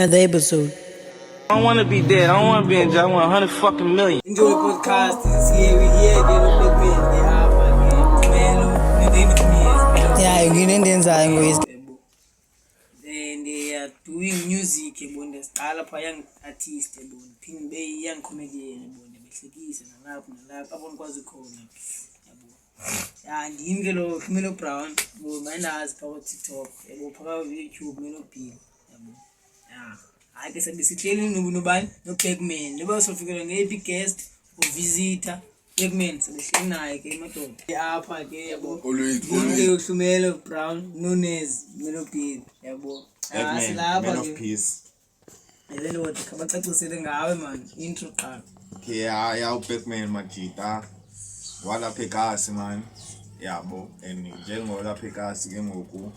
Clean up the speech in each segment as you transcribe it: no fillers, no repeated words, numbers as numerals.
Another episode. I don't want to be dead. I don't want to be in jail. I want 100 fucking million. Enjoy the podcast. Here we here. They look big men. They have Yeah, you didn't dance. Then they are doing music. They style up a young artist. Pin bay young comedian. Behlekisa nalapho abona kwazi khona yabo ndingelo Khumelo Brown bo mandazi phaka TikTok yabo phaka YouTube Melo P yabo hayi ke sebesihleli nobani no Pegman niba sofikela ngepi guest o visitor Pegman sebehleli naye ke madoda apha ke yabo ngeke Khumelo Brown known as Melo P yabo Man of peace. Then what kabacacisele ngawe man intro qala Okay, ya uBackman Majita. Wala phekasi man. Yabo, njengoba phekasi ke ngoku.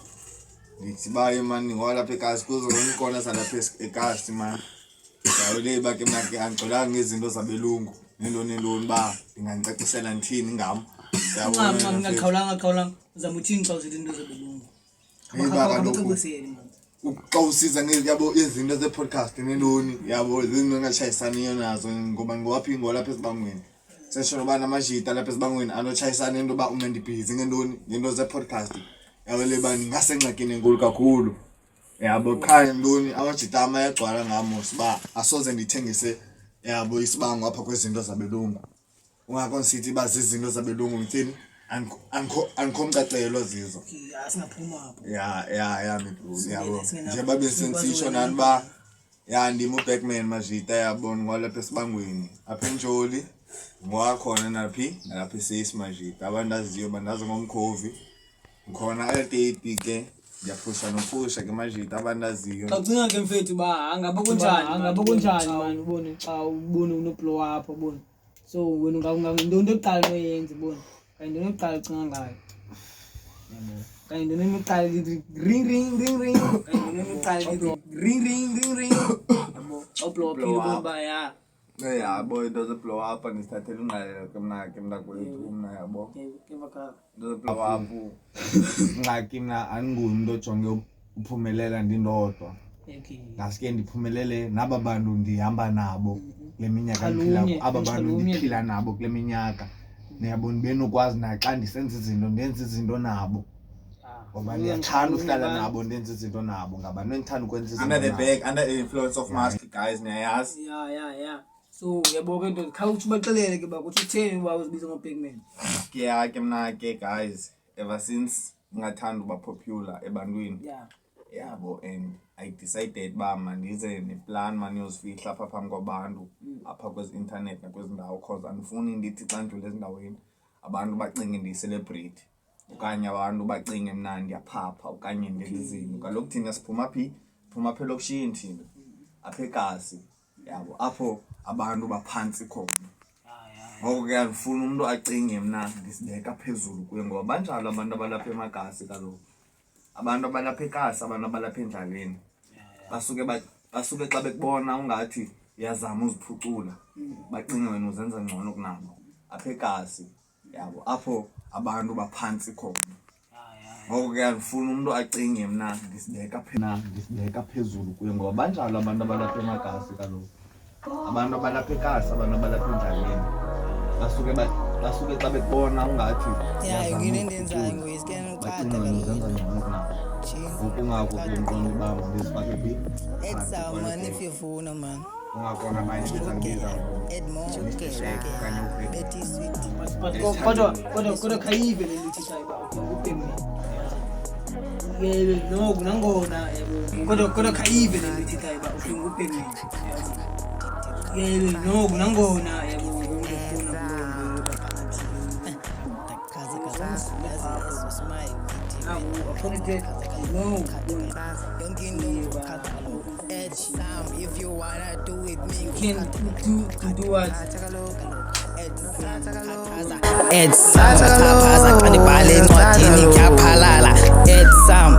Ngithi baye man ngoba phekasi kuzona ikona salapha ekhasi man. Yawo le bake mnake angixolanga ngezinto zabelungu. Neloni ba nginganicacisela ngithini ngami. Yabo ngaqhawulanga uzama uthini xa uzithi into zabelungu. Uqawusiza ngiyabo izinto ze-podcast neloni yabo izinto engashayisaniyo nazo ngoba phingwa lapha esibangweni sesho noba namajita lapha esibangweni anochayisana into ba uma ndibhizi ngeloni ngento ze-podcast yabo le bani ngase ngxakini enkulu kakhulu yabo qha neloni amajita amayagcwala ngamo siba asoze ndithengise yabo isibango apha kwezinto zabelungu ungakho sithi bazizinto zabelungu ngithini angikhomcacelo zizo asingaphuma apho ya mibro yabo njengoba besensisho nani ba ya ndimo Backman Majita yabona ngolapha esibangweni apha eNtsholi ngwakhona naphi nalapha eSeis Majita abantu aziyo bandazi ngomkhovi ngikhona LTP ke ngiyapusha ke Majita abantu aziyo xacinga ke mfethu ba angaba kunjani man ubone xa ubone unoblow up ubone so wena into yokuqala oyenze ubone kanti noqala ucinga ngayo kanti noqala ring kanti noqala ring yabo upload ba ya boy does a blow up and started ungalela kemna kwethu umna yabo ke baka does blow up ngaki mina anigumuntu ojonge uphumelela ndindodwa ngaske ndiphumelele naba bantu ndihamba nabo kule minyaka ndiphila aba bantu ndiphila nabo kule minyaka niyabona benokwazi na xa ndisenza izinto ndenza izinto nabo ngoba ndiyathanda uhlala nabo ndenza izinto nabo ngabantu endithanda ukwenza izinto under the influence of mask guys niyayazi ya so yabo ke nto khawuthi baxelele ke bakuthi utheni uba uzibiza ngoBackman ke mna ke guys ever since ngingathanda uba popular ebantwini yabo and I decided ba mandize neplan man yozifihla apha phambi kwabantu apha kwezi internet nakwezi ndawo cause andifuni ndithi xa ndidlule ezindaweni abantu bacinge ndi-celebrity okanye abantu bacinge mna ndiyaphapha okanye ndenzizinto kaloku thina siphuma apha elokishini thina apha eKasi yabo apho abantu baphantsi khona ngoko ke andifuni umuntu acinge mna ndisibeka phezulu kuye ngoba banjalo abantu abalapha eMagasi kaloku abantu abalapha eKasi abantu abalapha endlaleni basuke xa bekubona ungathi uyazama uziphucula bacinge wena uzenza ngcono kunabo apha eKasi yabo apho abantu baphantsi khona ngoko ke andifuni umuntu acinge mna ndisibeka phezulu kuye ngoba banjalo abantu abalapha eMagasi kaloku abantu abalapha eKasi abantu abalapha endlaleni basuke xa bekubona ungathi bacinge wena uzenza ngcono kunabo ukungako kumqondo babo ndisifake phi Man, if you phone man. ungakona manje bezangibiza Betty sweet. kodwa khayive lelithi sayiba uBackman no kunangona yabo kodwa khayive lelithi sayiba uBackman no kunangona yabo If you wanna do with me, you can do what? Ed Sam, taphaza kanibhala encwadini kuyaphalala. Ed Sam,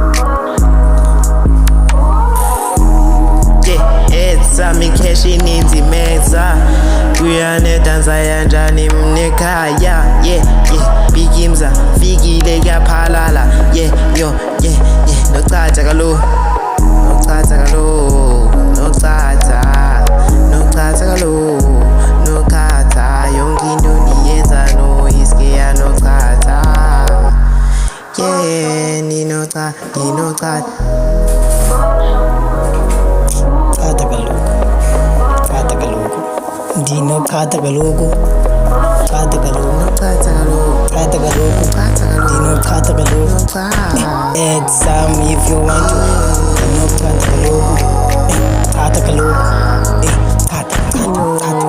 Ed Sam ikheshi ininzi meza kuyanedanza yanjani mnekhaya bigimza fikile kuyaphalala nochaza kalo ndinochatha kaloku chatha kaloku Chatha kaloku. chatha kaloku Chatha kaloku. ndinochatha kaloku add some if you want to ndinochatha kaloku chatha kaloku chatha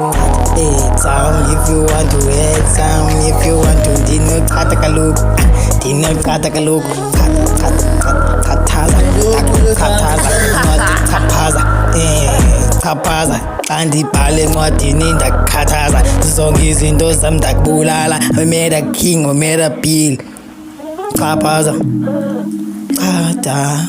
add some if you want to add some if you want to ndinochatha kaloku ndinochatha kaloku chathaza chaphaza xa ndibhale encwadini ndakukhathaza zonke izinto zam ndakubulala I made a king, I made a bill chaphaza chada